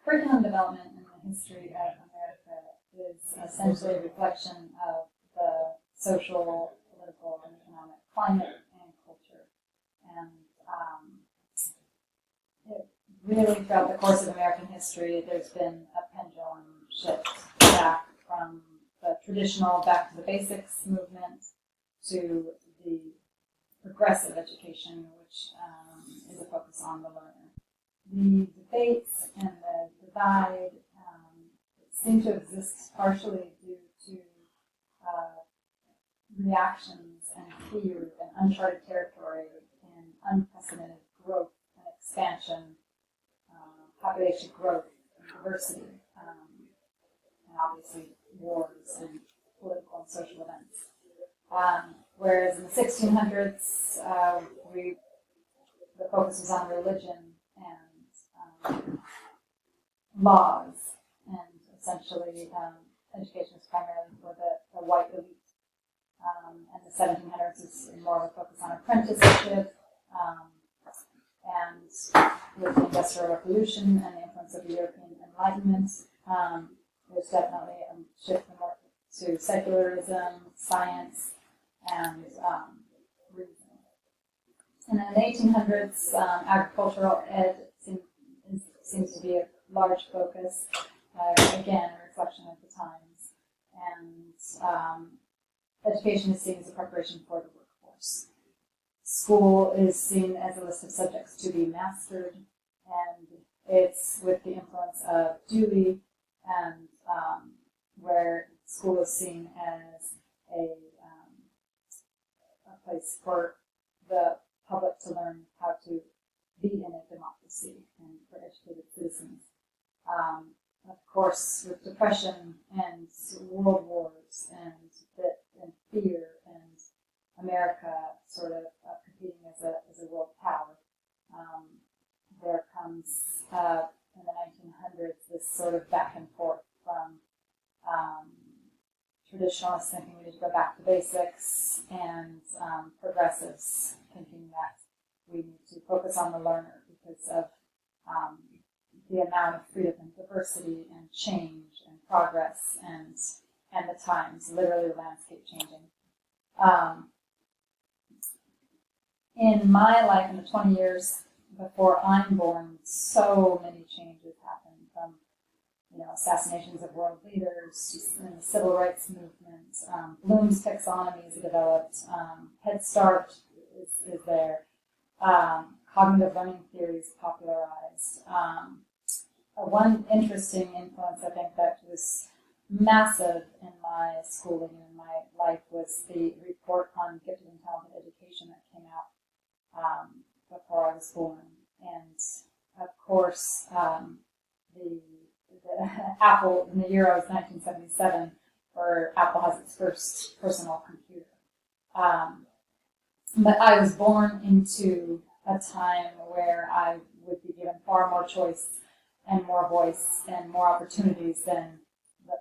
curriculum development in the history of America is essentially a reflection of the social, political, and economic climate and culture. And it really, throughout the course of American history, there's been a pendulum shift back from the traditional back to the basics movement to the progressive education, which is a focus on the learner. The debates and the divide seem to exist partially due to reactions and fear and uncharted territory and unprecedented growth and expansion, population growth and diversity, and obviously wars and political and social events. Whereas in the 1600s, the focus was on religion and laws, and essentially education was primarily for the white elite. And the 1700s is more of a focus on apprenticeship, and with the Industrial Revolution and the influence of the European Enlightenment, there's definitely a shift more to secularism, science, and reason. And in the 1800s, agricultural ed seems to be a large focus, again, a reflection of the times. And education is seen as a preparation for the workforce. School is seen as a list of subjects to be mastered, and it's with the influence of Dewey, and where school is seen as a place for the public to learn how to be in a democracy and for educated citizens. Of course, with depression and world wars and fear and America sort of competing as a world power, there comes in the 1900s this sort of back and forth from traditionalists thinking we need to go back to basics, and progressives thinking that we need to focus on the learner because of the amount of freedom and diversity and change and progress and the times, literally the landscape changing. In my life, in the 20 years before I'm born, so many changes happened, from assassinations of world leaders in the civil rights movement. Bloom's taxonomy is developed. Head Start is there. Cognitive learning theory is popularized. One interesting influence, I think, that was massive in my schooling and in my life was the report on gifted and talented education that came out before I was born. And of course, the Apple in the year I was 1977, where Apple has its first personal computer. But I was born into a time where I would be given far more choice and more voice and more opportunities than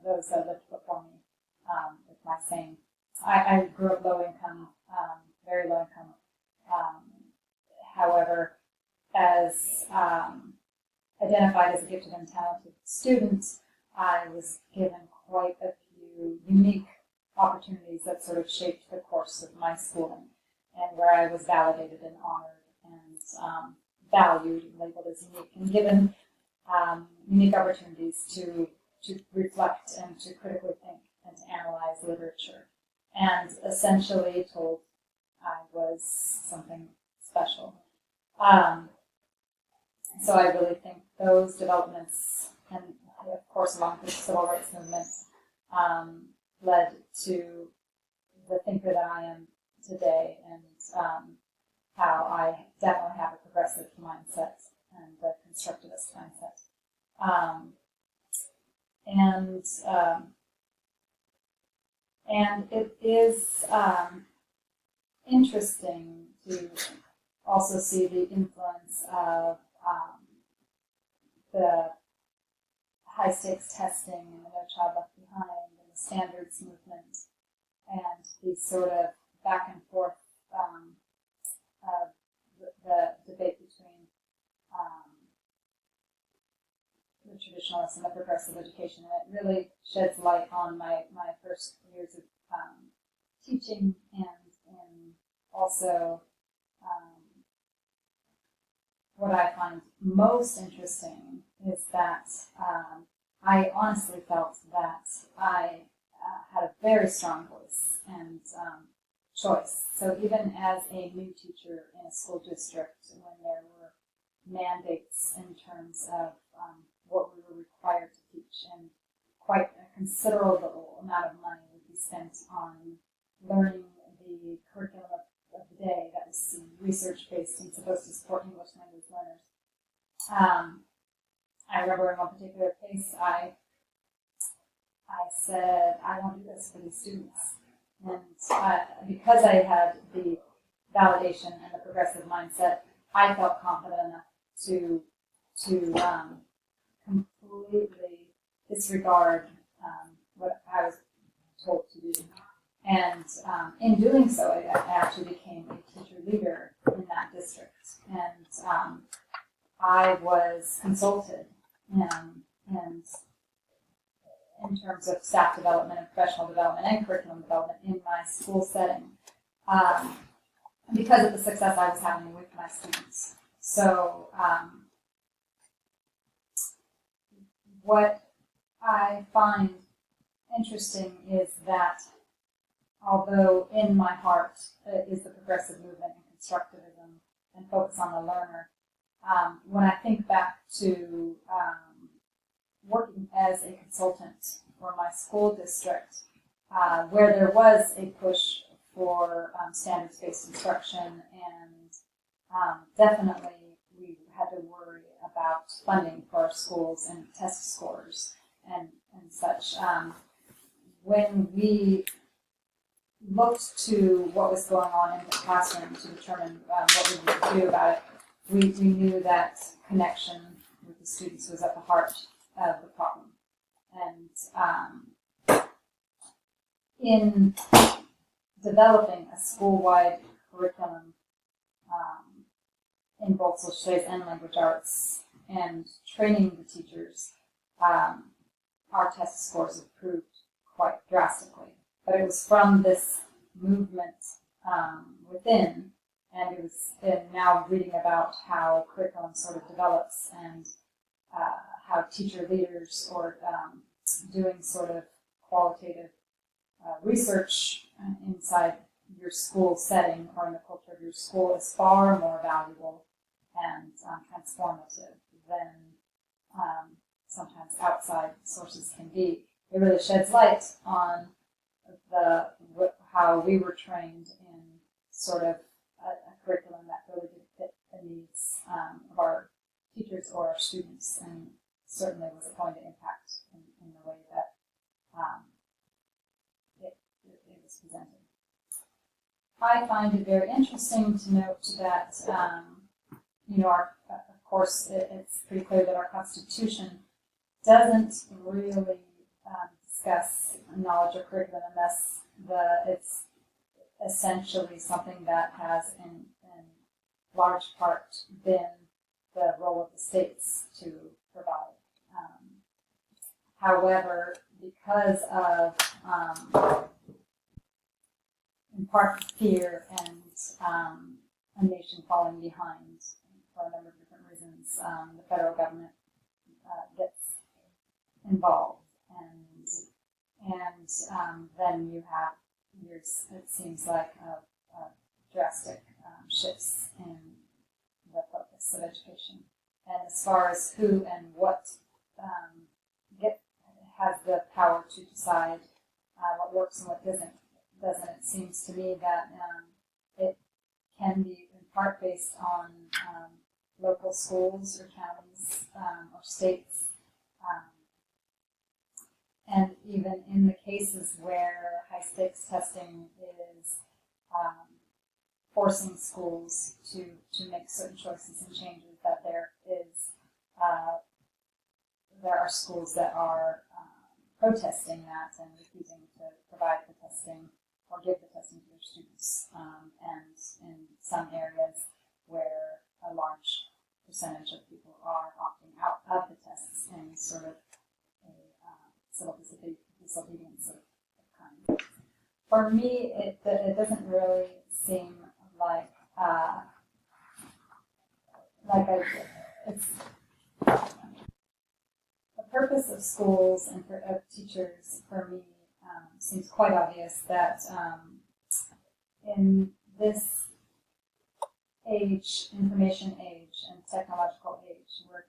those that lived before me with my same. I grew up low income, very low income. However, as identified as a gifted and talented student, I was given quite a few unique opportunities that sort of shaped the course of my schooling, and where I was validated and honored and valued and labeled as unique, and given unique opportunities to reflect and to critically think and to analyze literature, and essentially told I was something special. So I really think those developments, and of course along with the civil rights movement, led to the thinker that I am today, and how I definitely have a progressive mindset and a constructivist mindset. And it is interesting to also see the influence of the high-stakes testing and the No Child Left Behind and the standards movement, and the sort of back and forth of the debate between the the traditionalist and the progressive education, and it really sheds light on my first years of teaching, and also what I find most interesting is that I honestly felt that I had a very strong voice and choice. So even as a new teacher in a school district, when there were mandates in terms of what we were required to teach, and quite a considerable amount of money would be spent on learning the curriculum of the day that was research-based and supposed to support English language learners. I remember in one particular case, I said, I won't do this for these students. And because I had the validation and the progressive mindset, I felt confident enough to completely disregard what I was told to do. And in doing so, I actually became a teacher leader in that district. And I was consulted and in terms of staff development and professional development and curriculum development in my school setting because of the success I was having with my students. So what I find interesting is that although in my heart is the progressive movement and constructivism and focus on the learner, when I think back to working as a consultant for my school district, where there was a push for standards-based instruction, and definitely we had to worry about funding for our schools and test scores and such. When we looked to what was going on in the classroom to determine what we would do about it, we knew that connection with the students was at the heart of the problem. And in developing a school-wide curriculum in both social studies and language arts and training the teachers, our test scores improved quite drastically. But it was from this movement within, and it was now reading about how curriculum sort of develops and how teacher leaders or doing sort of qualitative research inside your school setting or in the culture of your school is far more valuable and transformative than sometimes outside sources can be. It really sheds light on how we were trained in sort of a curriculum that really did fit the needs of our teachers or our students, and certainly was going to impact in the way that it was presented. I find it very interesting to note that, of course, it's pretty clear that our Constitution doesn't really discuss knowledge or curriculum unless it's essentially something that has in large part been the role of the states to provide. However, because of in part fear and a nation falling behind for a number of different reasons, the federal government gets involved, and then you have years, it seems like, of drastic shifts in the focus of education. And as far as who and what has the power to decide what works and what doesn't, it seems to me that it can be in part based on local schools or counties or states. And even in the cases where high-stakes testing is forcing schools to make certain choices and changes, that there are schools that are protesting that and refusing to provide the testing or give the testing to their students. And in some areas where a large percentage of people are opting out of the tests in sort for me, it doesn't really seem like it's the purpose of schools and of teachers for me seems quite obvious that in this age, information age and technological age, where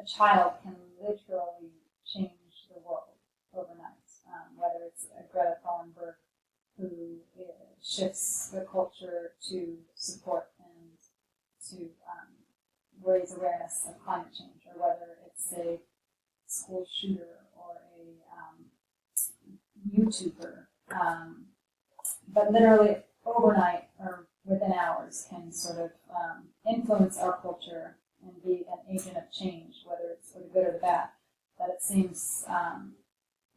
a child can literally change the world overnight, whether it's a Greta Thunberg who shifts the culture to support and to raise awareness of climate change, or whether it's a school shooter or a YouTuber, but literally overnight or within hours can sort of influence our culture and be an agent of change, whether it's for the good or the bad. That it seems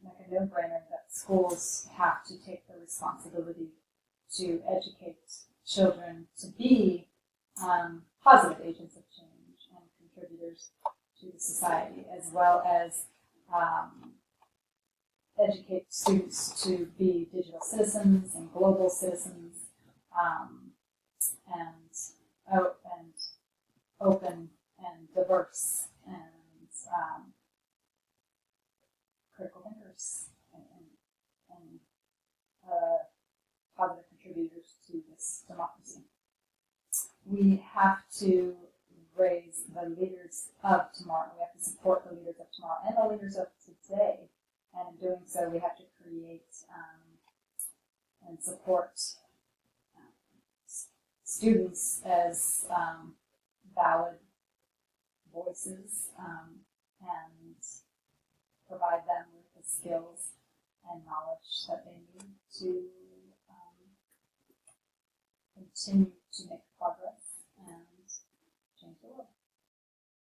like a no-brainer that schools have to take the responsibility to educate children to be positive agents of change and contributors to the society, as well as educate students to be digital citizens and global citizens, and open and diverse and critical thinkers and positive contributors to this democracy. We have to raise the leaders of tomorrow. We have to support the leaders of tomorrow and the leaders of today. And in doing so, we have to create and support students as valid voices and provide them with the skills and knowledge that they need to continue to make